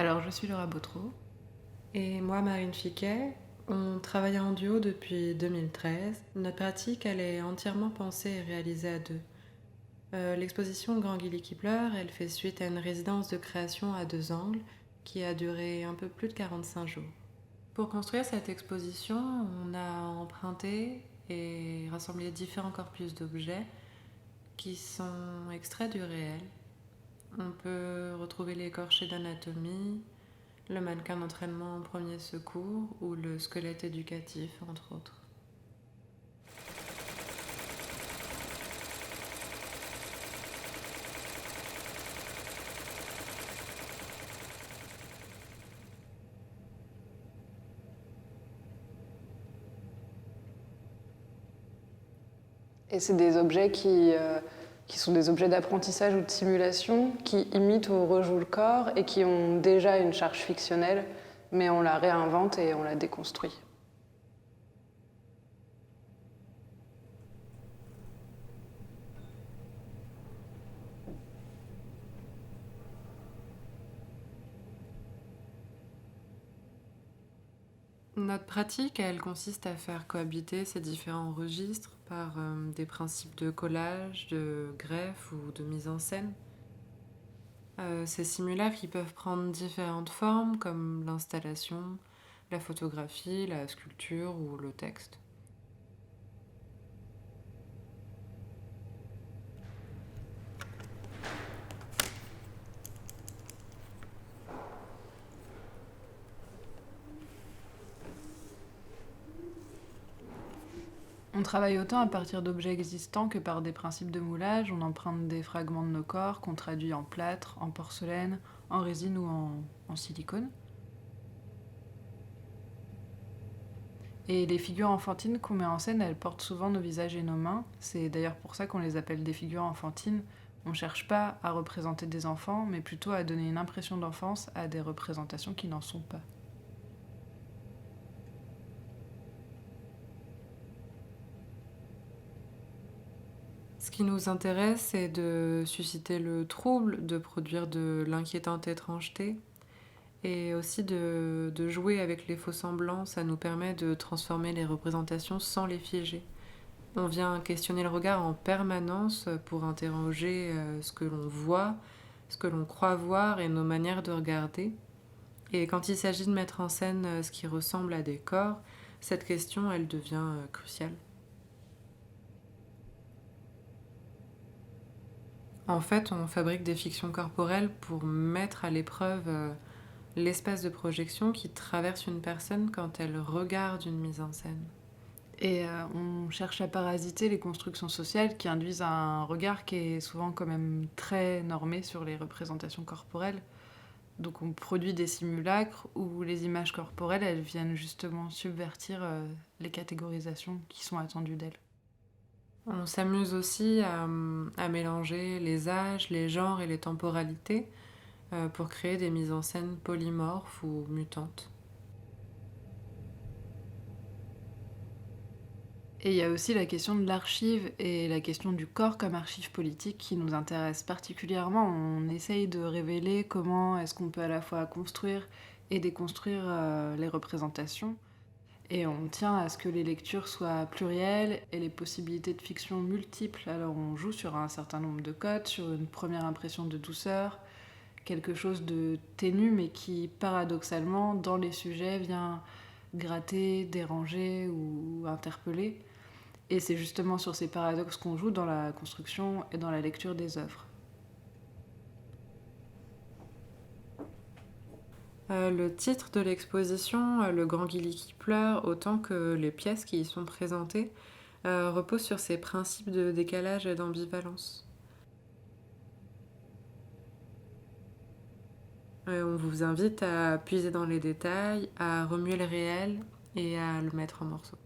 Alors, je suis Laura Bautreau. Et moi, Marine Fiquet, on travaille en duo depuis 2013. Notre pratique, elle est entièrement pensée et réalisée à deux. L'exposition Le Grand Gilly qui pleure, elle fait suite à une résidence de création à deux angles qui a duré un peu plus de 45 jours. Pour construire cette exposition, on a emprunté et rassemblé différents corpus d'objets qui sont extraits du réel. On peut retrouver l'écorché d'anatomie, le mannequin d'entraînement en premier secours ou le squelette éducatif, entre autres. Et c'est des objets qui sont des objets d'apprentissage ou de simulation, qui imitent ou rejouent le corps et qui ont déjà une charge fictionnelle, mais on la réinvente et on la déconstruit. Notre pratique, elle consiste à faire cohabiter ces différents registres par des principes de collage, de greffe ou de mise en scène. Ces simulacres, ils peuvent prendre différentes formes comme l'installation, la photographie, la sculpture ou le texte. On travaille autant à partir d'objets existants que par des principes de moulage. On emprunte des fragments de nos corps qu'on traduit en plâtre, en porcelaine, en résine ou en silicone. Et les figures enfantines qu'on met en scène, elles portent souvent nos visages et nos mains. C'est d'ailleurs pour ça qu'on les appelle des figures enfantines. On ne cherche pas à représenter des enfants, mais plutôt à donner une impression d'enfance à des représentations qui n'en sont pas. Ce qui nous intéresse, c'est de susciter le trouble, de produire de l'inquiétante étrangeté, et aussi de jouer avec les faux-semblants. Ça nous permet de transformer les représentations sans les figer. On vient questionner le regard en permanence pour interroger ce que l'on voit, ce que l'on croit voir et nos manières de regarder. Et quand il s'agit de mettre en scène ce qui ressemble à des corps, cette question, elle devient cruciale. En fait, on fabrique des fictions corporelles pour mettre à l'épreuve l'espace de projection qui traverse une personne quand elle regarde une mise en scène. Et on cherche à parasiter les constructions sociales qui induisent un regard qui est souvent quand même très normé sur les représentations corporelles. Donc on produit des simulacres où les images corporelles, elles viennent justement subvertir les catégorisations qui sont attendues d'elles. On s'amuse aussi à mélanger les âges, les genres et les temporalités pour créer des mises en scène polymorphes ou mutantes. Et il y a aussi la question de l'archive et la question du corps comme archive politique qui nous intéresse particulièrement. On essaye de révéler comment est-ce qu'on peut à la fois construire et déconstruire les représentations. Et on tient à ce que les lectures soient plurielles et les possibilités de fiction multiples. Alors on joue sur un certain nombre de codes, sur une première impression de douceur, quelque chose de ténu mais qui paradoxalement dans les sujets vient gratter, déranger ou interpeller. Et c'est justement sur ces paradoxes qu'on joue dans la construction et dans la lecture des œuvres. Le titre de l'exposition, Le Grand Gilly qui pleure, autant que les pièces qui y sont présentées, repose sur ces principes de décalage et d'ambivalence. On vous invite à puiser dans les détails, à remuer le réel et à le mettre en morceaux.